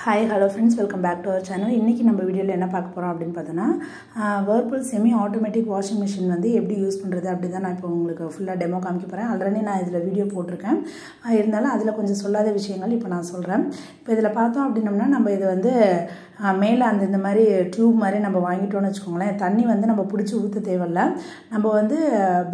Hi, hello friends, welcome back to our channel. இன்னைக்கு நம்ம வீடியோல என்ன பார்க்க போறோம் அப்படினு பார்த்தனா Whirlpool semi automatic washing machine வந்து எப்படி யூஸ் பண்றது அப்படி தான் நான் இப்போ உங்களுக்கு ஃபுல்லா டெமோ காமிக்க போறேன். ஆல்ரெடி நான் இதல வீடியோ போட்டுருக்கேன். இருந்தாலும் அதுல கொஞ்சம் சொல்லாத விஷயங்கள் இப்போ நான் சொல்றேன். இப்போ இதல பார்த்தோம் அப்படினோம்னா நம்ம இது வந்து மேல அந்த இந்த மாதிரி டியூப் மாதிரி நம்ம வாங்கிட்டோம்னு வெச்சுக்கோங்களேன். தண்ணி வந்து நம்ம புடிச்சு ஊத்த தேவையில்ல. நம்ம வந்து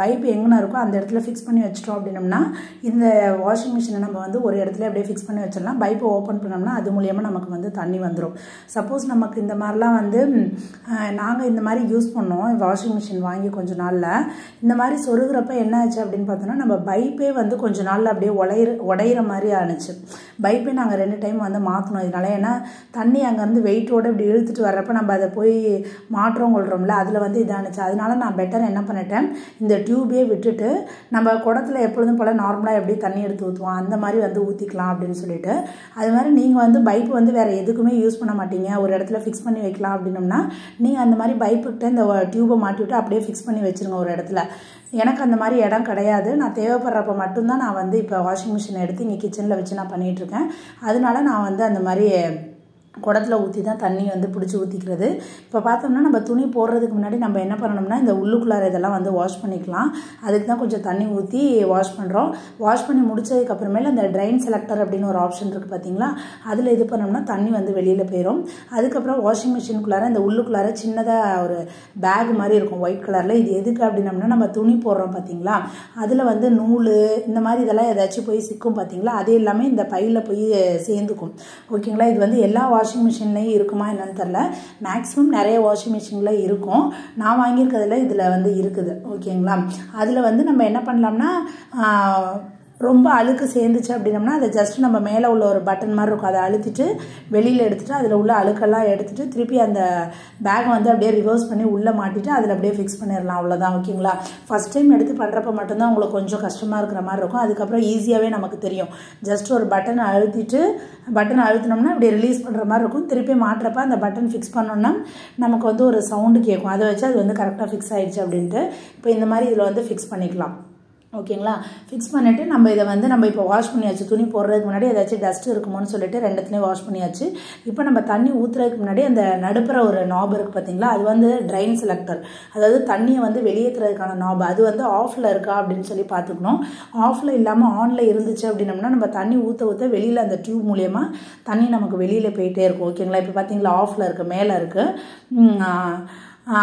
பைப் எங்கன இருக்கோ அந்த இடத்துல ஃபிக்ஸ் பண்ணி வச்சிட்டோம் அப்படினோம்னா இந்த வாஷிங் மெஷினை நம்ம வந்து ஒரு இடத்துல அப்படியே ஃபிக்ஸ் பண்ணி வச்சிரலாம். பைப்பை ஓபன் பண்ணோம்னா அது மூலமா நமக்கு வந்து தண்ணி வந்துரும். சப்போஸ் நமக்கு இந்த மாதிரிலாம் வந்து நாங்க இந்த மாதிரி யூஸ் பண்ணோம் வாஷிங் மெஷின் வாங்கி கொஞ்ச நாள்ல இந்த மாதிரி சொருகுறப்ப என்ன ஆச்சு அப்படினு பார்த்தோம்னா நம்ம பைப்பே வந்து கொஞ்ச நாள்ல அப்படியே உடையிற மாதிரி ஆனுச்சு. பைப்பே நாங்க 2 டைம் வந்து மாத்தணும். இதனால ஏனா தண்ணி அங்க இருந்து வெயிட்டோட இப்படி இழுத்துட்டு வரப்ப நம்ம அத போய் மாற்றோம் கொள்றோம்ல அதுல வந்து இதானுச்சு. அதனால நான் பெட்டர் என்ன பண்ணிட்டேன் இந்த டியூபே விட்டுட்டு நம்ம குடத்துல எப்பொழுதும் போல நார்மலா எப்படி தண்ணி எடுத்து ஊத்துவோம் அந்த மாதிரி வந்து ஊத்திக்கலாம் அப்படினு சொல்லிட்டு அது மாதிரி நீங்க வந்து பைப் வந்து வேற எதுக்குமே யூஸ் பண்ண மாட்டீங்க ஒரு இடத்துல ஃபிக்ஸ் பண்ணி வைக்கலாம் அப்படினோம்னா நீங்க அந்த மாதிரி பைப் கிட்ட இந்த டியூபை மாட்டி விட்டு அப்படியே ஃபிக்ஸ் பண்ணி வெச்சிருங்க ஒரு இடத்துல. எனக்கு அந்த மாதிரி இடம் கிடையாது. நான் தேவைப்படுறப்ப மட்டும் தான் நான் வந்து இப்போ வாஷிங் மெஷின் எடுத்து இங்க கிச்சன்ல வச்சு நான் பண்ணிட்டு இருக்கேன். அதனால நான் வந்து அந்த மாதிரி குடத்துல ஊத்தி தான் தண்ணி வந்து புடிச்சு ஊத்திக்கிறது. இப்போ பார்த்தோம்னா நம்ம துணி போடுறதுக்கு முன்னாடி நம்ம என்ன பண்ணனும்னா இந்த உள்ளுக்குள்ளார இதெல்லாம் வந்து வாஷ் பண்ணிக்கலாம். அதுக்கு தான் கொஞ்சம் தண்ணி ஊத்தி வாஷ் பண்றோம். வாஷ் பண்ணி முடிச்சதுக்கு அப்புறமேல அந்த ட்ரைன் செலக்டர் அப்படின ஒரு ஆப்ஷன் இருக்கு பாத்தீங்களா? அதுல இது பண்ணோம்னா தண்ணி வந்து வெளியில போயிடும். அதுக்கு அப்புறம் வாஷிங் மெஷினுக்குள்ளார இந்த உள்ளுக்குள்ளார சின்னதா ஒரு பேக் மாதிரி இருக்கும் ஒயிட் கலர்ல. இது எதுக்கு அப்படினோம்னா நம்ம துணி போடுறோம் பாத்தீங்களா? அதுல வந்து நூல் இந்த மாதிரி இதெல்லாம் ஏதாச்சும் போய் சிக்கும் பாத்தீங்களா? அது எல்லாமே இந்த பையில போய் சேர்ந்துக்கும். ஓகேங்களா? இது வந்து எல்லா வாஷிங் மெஷின்லயும் இருக்குமா என்னன்னு தெரியல. மேக்ஸிமம் நிறைய வாஷிங் மெஷின்ல இருக்கும். நான் வாங்கியிருக்கிறதுல இதுல வந்து இருக்குது. ஓகேங்களா? அதுல வந்து நம்ம என்ன பண்ணலாம்னா ரொம்ப அழுக்கு சேர்ந்துச்சு அப்படினோம்னா அதை ஜஸ்ட் நம்ம மேல உள்ள ஒரு பட்டன் மாதிரி இருக்கும். அதை அழுத்திட்டு வெளியில எடுத்துட்டு அதுல உள்ள அழுக்கெல்லாம் எடுத்துட்டு திருப்பி அந்த பேக் வந்து அப்படியே ரிவர்ஸ் பண்ணி உள்ள மாட்டிட்டு அதுல அப்படியே ஃபிக்ஸ் பண்ணிரலாம். அவ்வளவுதான். ஓகேங்களா? ஃபர்ஸ்ட் டைம் எடுத்து பண்றப்ப மட்டும் தான் உங்களுக்கு கொஞ்சம் கஷ்டமா இருக்கிற மாதிரி இருக்கும். அதுக்கு அப்புறம் ஈஸியாவே நமக்கு தெரியும். ஜஸ்ட் ஒரு பட்டன் அழுத்திட்டு பட்டன் அழுத்தினோம்னா அப்படியே ரிலீஸ் பண்ற மாதிரி இருக்கும். திருப்பி மாற்றப்ப அந்த பட்டன் ஃபிக்ஸ் பண்ணோம்னா நமக்கு வந்து ஒரு சவுண்ட் கேட்கும். அதை வச்சு அது வந்து கரெக்டா ஃபிக்ஸ் ஆயிடுச்சு அப்படின்ட்டு இப்போ இந்த மாதிரி இதுல வந்து ஃபிக்ஸ் பண்ணிக்கலாம். ஓகேங்களா? ஃபிக்ஸ் பண்ணிட்டு நம்ம இத வந்து நம்ம இப்போ வாஷ் பண்ணியாச்சு. துணி போடுறதுக்கு முன்னாடி ஏதாச்சும் டஸ்ட் இருக்குமோன்னு சொல்லிட்டு ரெண்டுத்துலயும் வாஷ் பண்ணியாச்சு. இப்போ நம்ம தண்ணி ஊத்துறதுக்கு முன்னாடி அந்த நடுப்புற ஒரு நாப் இருக்கு பாத்தீங்களா? அது வந்து ட்ரைன் செலக்டர். அதாவது தண்ணியை வந்து வெளியேத்துறதுக்கான நாப். அது வந்து ஆஃப்ல இருக்கா அப்படின்னு சொல்லி பாத்துக்கணும். ஆஃப்ல இல்லாம ஆன்ல இருந்துச்சு அப்படினோம்னா நம்ம தண்ணி ஊத்த ஊத்த வெளியில அந்த டியூப் மூலமா தண்ணி நமக்கு வெளியில போயிட்டே இருக்கும். ஓகேங்களா? இப்போ பாத்தீங்களா ஆஃப்ல இருக்கு, மேல இருக்கு.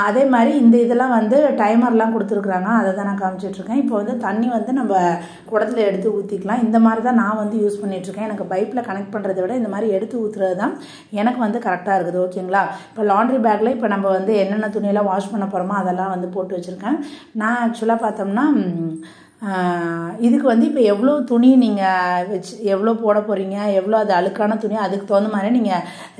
அதே மாதிரி இந்த இதெல்லாம் வந்து டைமர்லாம் கொடுத்துருக்காங்க. அதை தான் நான் காமிச்சிட்டு இருக்கேன். இப்போ வந்து தண்ணி வந்து நம்ம குடத்துல எடுத்து ஊத்திக்கலாம். இந்த மாதிரி தான் நான் வந்து யூஸ் பண்ணிட்டு இருக்கேன். எனக்கு பைப்ல கனெக்ட் பண்றதை விட இந்த மாதிரி எடுத்து ஊத்துறது தான் எனக்கு வந்து கரெக்டா இருக்குது. ஓகேங்களா? இப்போ லாண்ட்ரி பேக்ல இப்போ நம்ம வந்து என்னென்ன துணியெல்லாம் வாஷ் பண்ண போறோமோ அதெல்லாம் வந்து போட்டு வச்சிருக்கேன். நான் ஆக்சுவலா பார்த்தோம்னா இதுக்கு வந்து இப்போ எவ்வளோ துணி நீங்க வச்சு எவ்வளோ போட போறீங்க, எவ்வளோ அது அழுக்கான துணி அதுக்கு தகுந்த மாதிரி நீங்க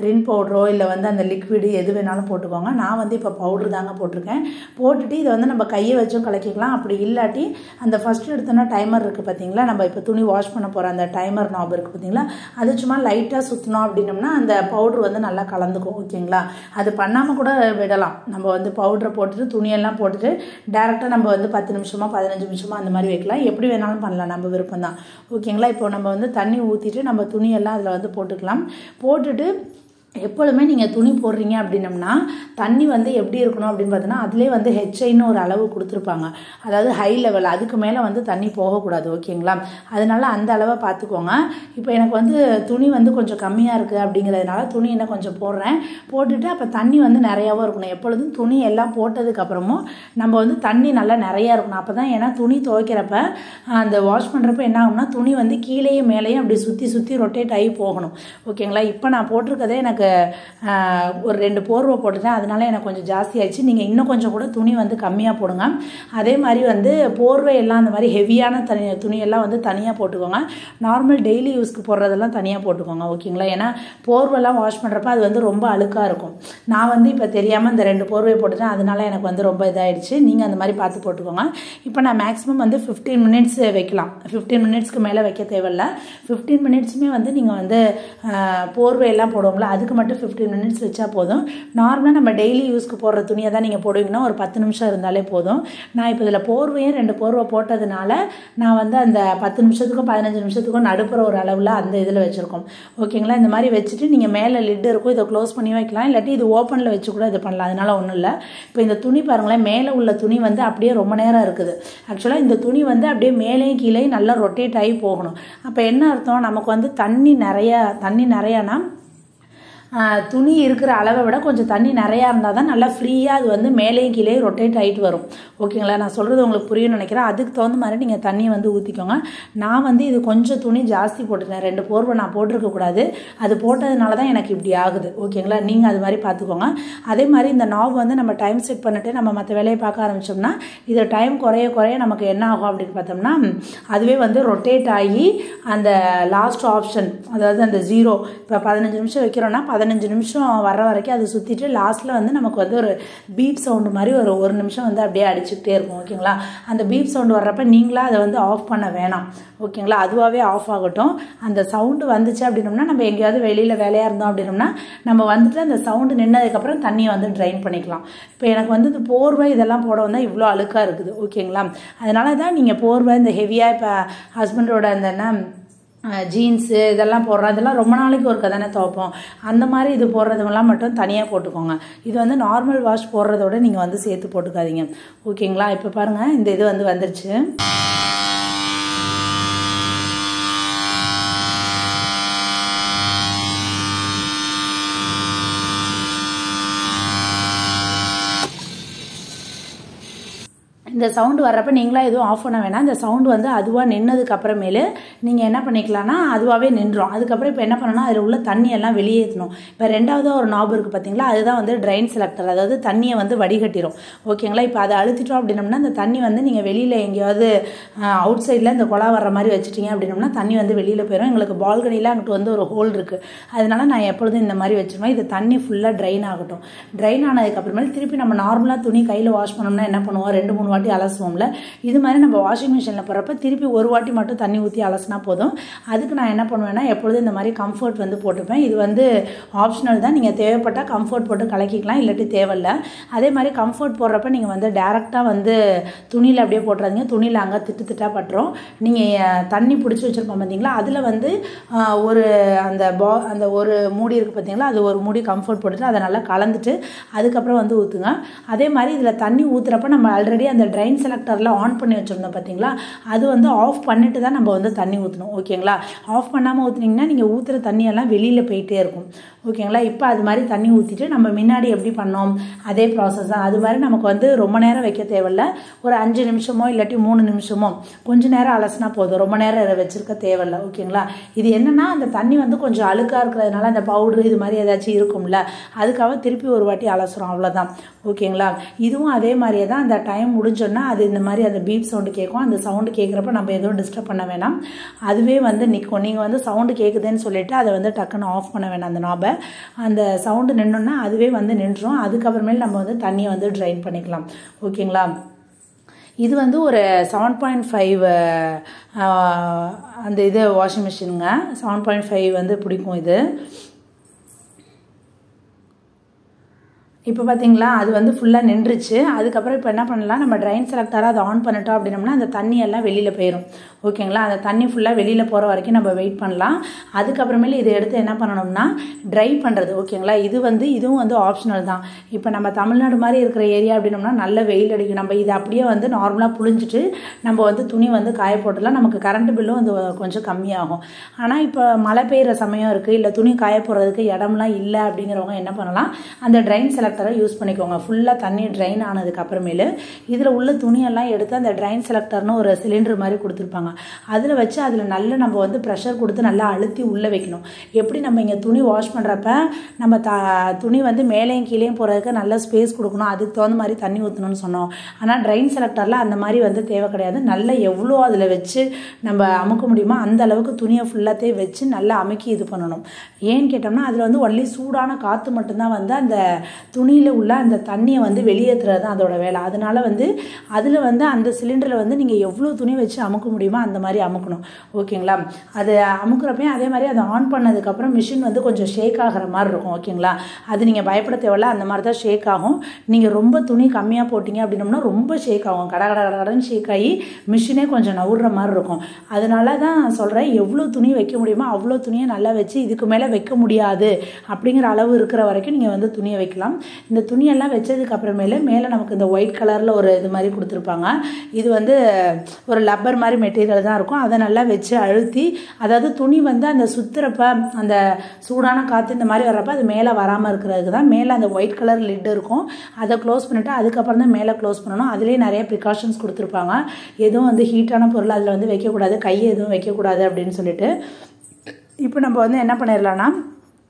ரின் பவுடரோ இல்லை வந்து அந்த லிக்விடு எது வேணாலும் போட்டுக்கோங்க. நான் வந்து இப்போ பவுடர் தாங்க போட்டிருக்கேன். போட்டுட்டு இதை வந்து நம்ம கையை வச்சும் கலக்கிக்கலாம். அப்படி இல்லாட்டி அந்த ஃபர்ஸ்ட் எடுத்தோன்னா டைமர் இருக்கு பார்த்தீங்களா? நம்ம இப்போ துணி வாஷ் பண்ண போற அந்த டைமர் நாப் இருக்கு பார்த்தீங்களா? அது சும்மா லைட்டாக சுற்றணும் அப்படின்னோம்னா அந்த பவுடர் வந்து நல்லா கலந்துக்கும். ஓகேங்களா? அது பண்ணாமல் கூட விடலாம். நம்ம வந்து பவுடரை போட்டுட்டு துணியெல்லாம் போட்டுட்டு டேரெக்டாக நம்ம வந்து 10 நிமிஷமா 15 நிமிஷமா அந்த மாதிரி வைக்கலாம். எப்படி வேணாலும் பண்ணலாம், நம்ம விருப்பம் தான். ஓகேங்களா? இப்போ நம்ம வந்து தண்ணி ஊத்திட்டு நம்ம துணியெல்லாம் அதில் வந்து போட்டுக்கலாம். போட்டுட்டு எப்பொழுதுமே நீங்க துணி போடுறீங்க அப்படினோம்னா தண்ணி வந்து எப்படி இருக்கணும் அப்படின்னு பார்த்தோம்னா அதுலேயே வந்து ஹெச்ஐன்னு ஒரு அளவு கொடுத்துருப்பாங்க. அதாவது ஹை லெவல், அதுக்கு மேலே வந்து தண்ணி போகக்கூடாது. ஓகேங்களா? அதனால அந்த அளவை பார்த்துக்கோங்க. இப்போ எனக்கு வந்து துணி வந்து கொஞ்சம் கம்மியாக இருக்குது அப்படிங்கிறதுனால துணி என்ன கொஞ்சம் போடுறேன். போட்டுட்டு அப்போ தண்ணி வந்து நிறையாவும் இருக்கணும். எப்பொழுதும் துணி எல்லாம் போட்டதுக்கு அப்புறமும் நம்ம வந்து தண்ணி நல்லா நிறையா இருக்கணும். அப்போ தான் ஏன்னா துணி துவைக்கிறப்ப அந்த வாஷ் பண்ணுறப்ப என்ன ஆகும்னா துணி வந்து கீழேயும் மேலேயும் அப்படி சுற்றி சுற்றி ரொட்டேட் ஆகி போகணும். ஓகேங்களா? இப்போ நான் போட்டிருக்கதே எனக்கு ஒரு 2 போர்வை போட்டுட்டேன். அதனால எனக்கு கொஞ்சம் ஜாஸ்தி ஆயிடுச்சு. நீங்க இன்னும் கொஞ்சம் கூட துணி வந்து கம்மியா போடுங்க. அதே மாதிரி வந்து போர்வை எல்லாம் அந்த மாதிரி ஹெவியான துணி எல்லாம் வந்து தனியா போட்டுக்கோங்க. நார்மல் டெய்லி யூஸ்க்கு போடுறதெல்லாம் தனியா போட்டுக்கோங்க. ஓகேங்களா? ஏன்னா போர்வெல்லாம் வாஷ் பண்றப்ப அது வந்து ரொம்ப அழுக்கா இருக்கும். நான் வந்து இப்போ தெரியாம இந்த 2 போர்வை போட்டுட்டேன். அதனால எனக்கு வந்து ரொம்ப இதாயிடுச்சு. நீங்க அந்த மாதிரி பார்த்து போட்டுக்கோங்க. இப்போ நான் மேக்ஸிமம் வந்து 15 மினிட்ஸ் வைக்கலாம். 15 மினிட்ஸ்க்கு மேல வைக்க தேவையில்ல. 15 மினிட்ஸுமே வந்து நீங்க வந்து போர்வை எல்லாம் போடுவோம்ல அதுக்கு அதுக்கு மட்டும் 15 minutes வச்சா போதும். நார்மலாக நம்ம டெய்லி யூஸ்க்கு போடுற துணியை தான் நீங்கள் போடுவீங்கன்னா ஒரு 10 நிமிஷம் இருந்தாலே போதும். நான் இப்போ இதில் போர்வையும் 2 போர்வை போட்டதுனால நான் வந்து அந்த 10 நிமிஷத்துக்கும் 15 நிமிஷத்துக்கும் நடுப்புற ஒரு அளவில் அந்த இதில் வச்சுருக்கோம். ஓகேங்களா? இந்த மாதிரி வச்சுட்டு நீங்கள் மேலே லிட் இருக்கும், இதை க்ளோஸ் பண்ணி வைக்கலாம், இல்லாட்டி இது ஓப்பனில் வச்சு கூட இது பண்ணலாம். அதனால ஒன்றும் இல்லை. இப்போ இந்த துணி பாருங்களேன், மேலே உள்ள துணி வந்து அப்படியே ரொம்ப நேரம் இருக்குது. ஆக்சுவலாக இந்த துணி வந்து அப்படியே மேலேயும் கீழே நல்லா ரொட்டேட் ஆகி போகணும். அப்போ என்ன அர்த்தம், நமக்கு வந்து தண்ணி நிறையானா துணி இருக்கிற அளவை விட கொஞ்சம் தண்ணி நிறையா இருந்தால் தான் நல்லா ஃப்ரீயாக அது வந்து மேலேயும் கீழே ரொட்டேட் ஆகிட்டு வரும். ஓகேங்களா? நான் சொல்கிறது உங்களுக்கு புரியும்னு நினைக்கிறேன். அதுக்கு தகுந்த மாதிரி நீங்கள் தண்ணியை வந்து ஊற்றிக்கோங்க. நான் வந்து இது கொஞ்சம் துணி ஜாஸ்தி போட்டுட்டேன், 2 போர்வை நான் போட்டிருக்கக்கூடாது, அது போட்டதுனால தான் எனக்கு இப்படி ஆகுது. ஓகேங்களா? நீங்கள் அது மாதிரி பார்த்துக்கோங்க. அதே மாதிரி இந்த நாப் வந்து நம்ம டைம் செட் பண்ணிட்டு நம்ம மற்ற வேலையை பார்க்க ஆரம்பித்தோம்னா இது டைம் குறைய நமக்கு என்ன ஆகும் அப்படின்னு பார்த்தோம்னா அதுவே வந்து ரொட்டேட் ஆகி அந்த லாஸ்ட் ஆப்ஷன், அதாவது அந்த 0, இப்போ 15 நிமிஷம் வைக்கிறோன்னா 15 நிமிஷம் வர வரைக்கும் அது சுற்றிட்டு லாஸ்ட்டில் வந்து நமக்கு வந்து ஒரு பீப் சவுண்டு மாதிரி ஒரு நிமிஷம் வந்து அப்படியே அடிச்சுக்கிட்டே இருக்கும். ஓகேங்களா? அந்த பீப் சவுண்டு வர்றப்ப நீங்களா அதை வந்து ஆஃப் பண்ண வேணாம். ஓகேங்களா? அதுவாகவே ஆஃப் ஆகட்டும். அந்த சவுண்டு வந்துச்சு அப்படின்னோம்னா நம்ம எங்கேயாவது வெளியில் வேலையாக இருந்தோம் அப்படின்னோம்னா நம்ம வந்துட்டு அந்த சவுண்டு நின்னதுக்கப்புறம் தண்ணியை வந்து ட்ரைன் பண்ணிக்கலாம். இப்போ எனக்கு வந்து இந்த போர்வை இதெல்லாம் போட வந்தால் இவ்வளோ அழுக்காக இருக்குது. ஓகேங்களா? அதனால தான் நீங்கள் போர்வை இந்த ஹெவியாக இப்போ ஹஸ்பண்டோட அந்த என்ன ஜீன்ஸு இதெல்லாம் போடுறோம், இதெல்லாம் ரொம்ப நாளைக்கு ஒருக்க தானே துவைப்போம். அந்த மாதிரி இது போடுறதுலாம் மட்டும் தனியாக போட்டுக்கோங்க. இது வந்து நார்மல் வாஷ் போடுறதோட நீங்கள் வந்து சேர்த்து போட்டுக்காதீங்க. ஓகேங்களா? இப்போ பாருங்கள், இந்த இது வந்து வந்துருச்சு. இந்த சவுண்டு வர்றப்ப நீங்களாம் எதுவும் ஆஃப் பண்ண வேணாம். இந்த சவுண்டு வந்து அதுவாக நின்னதுக்கு அப்புறமேலு நீங்கள் என்ன பண்ணிக்கலாம்னா அதுவாகவே நின்றோம். அதுக்கப்புறம் இப்போ என்ன பண்ணணும், அதில் உள்ள தண்ணியெல்லாம் வெளியேற்றணும். இப்போ 2வது ஒரு நாப் இருக்குது பார்த்தீங்களா, அதுதான் வந்து ட்ரைன் செலக்டர், அதாவது தண்ணியை வந்து வடிகட்டிடும். ஓகேங்களா? இப்போ அதை அழுத்திட்டோம் அப்படின்னோம்னா அந்த தண்ணி வந்து நீங்கள் வெளியில் எங்கேயாவது அவுட் சைடில் இந்த குழா வர்ற மாதிரி வச்சுட்டீங்க அப்படின்னோம்னா தண்ணி வந்து வெளியில் போயிடும். எங்களுக்கு பால்கனியில் அங்கிட்டு வந்து ஒரு ஹோல் இருக்குது, அதனால நான் எப்பொழுதும் இந்த மாதிரி வச்சுருவேன். இது தண்ணி ஃபுல்லாக ட்ரைன் ஆகட்டும். ட்ரைன் ஆனதுக்கப்புறமேல் திருப்பி நம்ம நார்மலாக துணி கையில் வாஷ் பண்ணோம்னா என்ன பண்ணுவோம், 2-3 வாட்டி அலசுவோம்ல. இது மாதிரி நம்ம வாஷிங் மிஷினில் போகிறப்ப திருப்பி ஒரு வாட்டி மட்டும் தண்ணி ஊற்றி அலசினா போதும். அதுக்கு நான் என்ன பண்ணுவேன்னா எப்பொழுதும் இந்த மாதிரி கம்ஃபர்ட் வந்து போட்டுப்பேன். இது வந்து ஆப்ஷனல் தான், நீங்கள் தேவைப்பட்டால் கம்ஃபர்ட் போட்டு கலக்கிக்கலாம், இல்லாட்டி தேவையில்லை. அதே மாதிரி கம்ஃபர்ட் போடுறப்ப நீங்கள் வந்து டேரெக்டாக வந்து துணியில் அப்படியே போட்டுறாதீங்க, துணியில் அங்கே திட்டாக பட்டுரும். நீங்கள் தண்ணி பிடிச்சி வச்சுருப்போம் பார்த்தீங்களா, அதில் வந்து ஒரு அந்த ஒரு மூடி இருக்குது பார்த்தீங்களா, அது ஒரு மூடி கம்ஃபர்ட் போட்டுட்டு அதை நல்லா கலந்துட்டு அதுக்கப்புறம் வந்து ஊற்றுங்க. அதே மாதிரி இதில் தண்ணி ஊற்றுறப்ப நம்ம ஆல்ரெடி அந்த ட்ரைன் செலக்டரில் ஆன் பண்ணி வச்சுருந்தோம் பார்த்தீங்களா, அது வந்து ஆஃப் பண்ணிட்டு தான் நம்ம வந்து தண்ணி ஊற்றணும். ஓகேங்களா? ஆஃப் பண்ணாமல் ஊற்றுனீங்கன்னா நீங்கள் ஊற்றுற தண்ணியெல்லாம் வெளியில் போயிட்டே இருக்கும். ஓகேங்களா? இப்போ அது மாதிரி தண்ணி ஊற்றிட்டு நம்ம முன்னாடி எப்படி பண்ணோம் அதே ப்ராசஸ் தான். அது மாதிரி நமக்கு வந்து ரொம்ப நேரம் வைக்க தேவையில்லை, ஒரு 5 நிமிஷமோ இல்லாட்டி 3 நிமிஷமோ கொஞ்சம் நேரம் அலசினா போதும், ரொம்ப நேரம் வச்சுருக்க தேவையில்லை. ஓகேங்களா? இது என்னென்னா அந்த தண்ணி வந்து கொஞ்சம் அழுக்காக இருக்கிறதுனால அந்த பவுட்ரு இது மாதிரி ஏதாச்சும் இருக்கும்ல, அதுக்காக திருப்பி ஒரு வாட்டி அலசுறோம், அவ்வளோதான். ஓகேங்களா? இதுவும் அதே மாதிரியே தான். அந்த டைம் முடிஞ்சோன்னா அது இந்த மாதிரி அந்த பீப் சவுண்டு கேட்கும். அந்த சவுண்டு கேட்குறப்ப நம்ம எதுவும் டிஸ்டர்ப் பண்ண வேணாம், அதுவே வந்து நிற்கும். நீங்கள் வந்து சவுண்டு கேட்குதுன்னு சொல்லிவிட்டு அதை வந்து டக்குன்னு ஆஃப் பண்ண வேணாம். அந்த நாபை அந்த சவுண்டு நின்னோன்னா அதுவே வந்து நின்றும். அதுக்கப்புறமேல் நம்ம வந்து தண்ணியை வந்து ட்ரைன் பண்ணிக்கலாம். ஓகேங்களா? இது வந்து ஒரு 7.5 அந்த இது வாஷிங் மிஷினுங்க. 7.5 வந்து பிடிக்கும் இது. இப்போ பார்த்தீங்களா, அது வந்து ஃபுல்லாக நின்றுச்சு. அதுக்கப்புறம் இப்போ என்ன பண்ணலாம், நம்ம ட்ரைன் செலக்டராக அதை ஆன் பண்ணிட்டோம் அப்படின்னோம்னா அந்த தண்ணியெல்லாம் வெளியில் போயிடும். ஓகேங்களா? அந்த தண்ணி ஃபுல்லாக வெளியில் போகிற வரைக்கும் நம்ம வெயிட் பண்ணலாம். அதுக்கப்புறமேலே இதை எடுத்து என்ன பண்ணணும்னா ட்ரை பண்ணுறது. ஓகேங்களா? இதுவும் வந்து ஆப்ஷனல் தான். இப்போ நம்ம தமிழ்நாடு மாதிரி இருக்கிற ஏரியா அப்படின்னோம்னா நல்ல வெயில் அடிக்கும். நம்ம இதை அப்படியே வந்து நார்மலாக புழிஞ்சிட்டு நம்ம வந்து துணி வந்து காய போட்டுலாம், நமக்கு கரண்ட் பில்லும் வந்து கொஞ்சம் கம்மியாகும். ஆனால் இப்போ மழை பெய்கிற சமயம் இருக்குது, இல்லை துணி காய போடுறதுக்கு இடம்லாம் இல்லை அப்படிங்கிறவங்க என்ன பண்ணலாம், அந்த ட்ரைன் செலக்டரை யூஸ் பண்ணிக்கோங்க. ஃபுல்லாக தண்ணி ட்ரைன் ஆனதுக்கு அப்புறமேலு இதில் உள்ள துணியெல்லாம் எடுத்து அந்த ட்ரைன் செலக்டர்னு ஒரு சிலிண்டர் மாதிரி கொடுத்துருப்பாங்க, அதில் வச்சு அதில் நல்லா நம்ம வந்து ப்ரெஷர் கொடுத்து நல்லா அழுத்தி உள்ளே வைக்கணும். எப்படி நம்ம இங்கே துணி வாஷ் பண்ணுறப்ப நம்ம துணி வந்து மேலேயும் கீழேயும் போகிறதுக்கு நல்ல ஸ்பேஸ் கொடுக்கணும், அதுக்கு தகுந்த மாதிரி தண்ணி ஊற்றணும்னு சொன்னோம். ஆனால் ட்ரைன் செலக்டரில் அந்த மாதிரி வந்து தேவை கிடையாது. நல்லா எவ்வளோ அதில் வச்சு நம்ம அமுக்க முடியுமோ அந்த அளவுக்கு துணியை ஃபுல்லாத்தையும் வச்சு நல்லா அமுக்கி இது பண்ணணும். ஏன்னு கேட்டோம்னா அதில் வந்து ஒன்லி சூடான காற்று மட்டும்தான் வந்து அந்த துணியில் உள்ள அந்த தண்ணியை வந்து வெளியேற்றுறது தான் அதோட வேலை. அதனால வந்து அதில் வந்து அந்த சிலிண்டரில் வந்து நீங்கள் எவ்வளோ துணி வச்சு அமுக்க முடியுமோ அந்த மாதிரி அமுக்கணும். ஓகேங்களா? அது அமுக்கிறப்பையும் அதே மாதிரி அதை ஆன் பண்ணதுக்கப்புறம் மிஷின் வந்து கொஞ்சம் ஷேக் ஆகிற மாதிரி இருக்கும். ஓகேங்களா? அது நீங்கள் பயப்பட தேவையில்ல, அந்த மாதிரி தான் ஷேக் ஆகும். நீங்கள் ரொம்ப துணி கம்மியாக போட்டிங்க அப்படின்னோம்னா ரொம்ப ஷேக் ஆகும். கடன்னு ஷேக் ஆகி மிஷினே கொஞ்சம் நவுற மாதிரி இருக்கும். அதனால தான் சொல்கிறேன், எவ்வளோ துணி வைக்க முடியுமோ அவ்வளோ துணியை நல்லா வச்சு இதுக்கு மேலே வைக்க முடியாது அப்படிங்கிற அளவு இருக்கிற வரைக்கும் நீங்கள் வந்து துணியை வைக்கலாம். இந்த துணியெல்லாம் வச்சதுக்கு அப்புறமேலே மேலே நமக்கு இந்த ஒயிட் கலரில் ஒரு இது மாதிரி கொடுத்துருப்பாங்க. இது வந்து ஒரு லப்பர் மாதிரி மெட்டீரியல் தான் இருக்கும். அதை நல்லா வச்சு அழுத்தி, அதாவது துணி வந்து அந்த சுற்றுறப்ப அந்த சூடான காற்று இந்த மாதிரி வர்றப்ப அது மேலே வராமல் இருக்கிறதுக்கு தான் மேலே அந்த ஒயிட் கலர் லிட் இருக்கும். அதை க்ளோஸ் பண்ணிவிட்டு அதுக்கப்புறம் தான் மேலே க்ளோஸ் பண்ணணும். அதுலேயே நிறைய ப்ரிகாஷன்ஸ் கொடுத்துருப்பாங்க. எதுவும் வந்து ஹீட்டான பொருள் அதில் வந்து வைக்கக்கூடாது, கையை எதுவும் வைக்கக்கூடாது அப்படின்னு சொல்லிட்டு. இப்போ நம்ம வந்து என்ன பண்ணிடலாம்னா,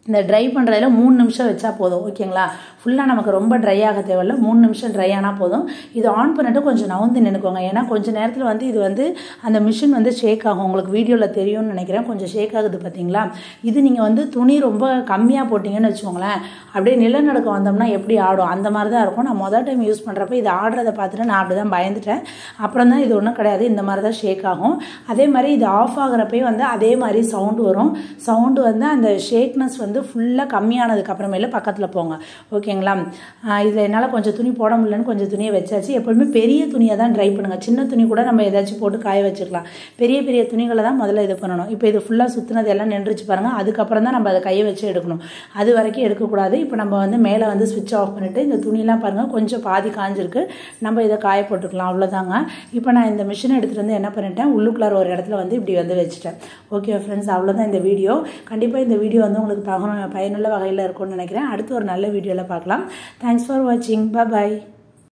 இந்த ட்ரை பண்ணுறதுல 3 நிமிஷம் வச்சா போதும். ஓகேங்களா? ஃபுல்லாக நமக்கு ரொம்ப ட்ரை ஆக தேவையில்ல, 3 நிமிஷம் ட்ரை ஆனால் போதும். இது ஆன் பண்ணிட்டு கொஞ்சம் நவுந்து நினைக்கோங்க. ஏன்னா கொஞ்சம் நேரத்தில் வந்து இது வந்து அந்த மிஷின் வந்து ஷேக் ஆகும். உங்களுக்கு வீடியோவில் தெரியும்னு நினைக்கிறேன், கொஞ்சம் ஷேக் ஆகுது பார்த்தீங்களா? இது நீங்கள் வந்து துணி ரொம்ப கம்மியாக போட்டிங்கன்னு வச்சுக்கோங்களேன், அப்படியே நிலநடுக்கம் வந்தோம்னா எப்படி ஆடும் அந்த மாதிரி தான் இருக்கும். நான் மொதல் டைம் யூஸ் பண்ணுறப்ப இது ஆடுறதை பார்த்துட்டு நான் அப்படி தான் பயந்துட்டேன். அப்புறம் தான் இது ஒன்றும் கிடையாது, இந்த மாதிரி தான் ஷேக் ஆகும். அதே மாதிரி இது ஆஃப் ஆகிறப்பையும் வந்து அதே மாதிரி சவுண்டு வரும். சவுண்டு வந்து அந்த ஷேக்னஸ் வந்து ஃபுல்லாக கம்மியானதுக்கு அப்புறமேல பக்கத்தில் போங்க. ஓகேங்களா? இதில் என்னால் கொஞ்சம் துணி போட முடியலன்னு கொஞ்சம் துணியை வச்சாச்சு. எப்பொழுதுமே பெரிய துணியை தான் ட்ரை பண்ணுங்கள். சின்ன துணி கூட நம்ம ஏதாச்சும் போட்டு காய வச்சுக்கலாம். பெரிய பெரிய துணிகளை தான் முதல்ல இது பண்ணணும். இப்போ இது ஃபுல்லாக சுற்றினது எல்லாம் நின்றுச்சு பாருங்கள். அதுக்கப்புறம் தான் நம்ம அதை கையை வச்சு எடுக்கணும். அது வரைக்கும் எடுக்கக்கூடாது. இப்போ நம்ம வந்து மேலே வந்து ஸ்விட்ச் ஆஃப் பண்ணிவிட்டு இந்த துணியெலாம் பாருங்கள் கொஞ்சம் பாதி காஞ்சிருக்கு, நம்ம இதை காய போட்டுக்கலாம். அவ்வளோதாங்க. இப்போ நான் இந்த மிஷினை எடுத்துகிட்டு வந்து என்ன பண்ணிட்டேன், உள்ளுக்குள்ளார ஒரு இடத்துல வந்து இப்படி வந்து வச்சுட்டேன். ஓகே ஃப்ரெண்ட்ஸ், அவ்வளோதான் இந்த வீடியோ. கண்டிப்பாக இந்த வீடியோ வந்து உங்களுக்கு பயனுள்ள வகையில் இருக்கும்னு நினைக்கிறேன். அடுத்து ஒரு நல்ல வீடியோவில் பார்க்கலாம். தேங்க்ஸ் ஃபார் வாட்சிங். பாய்.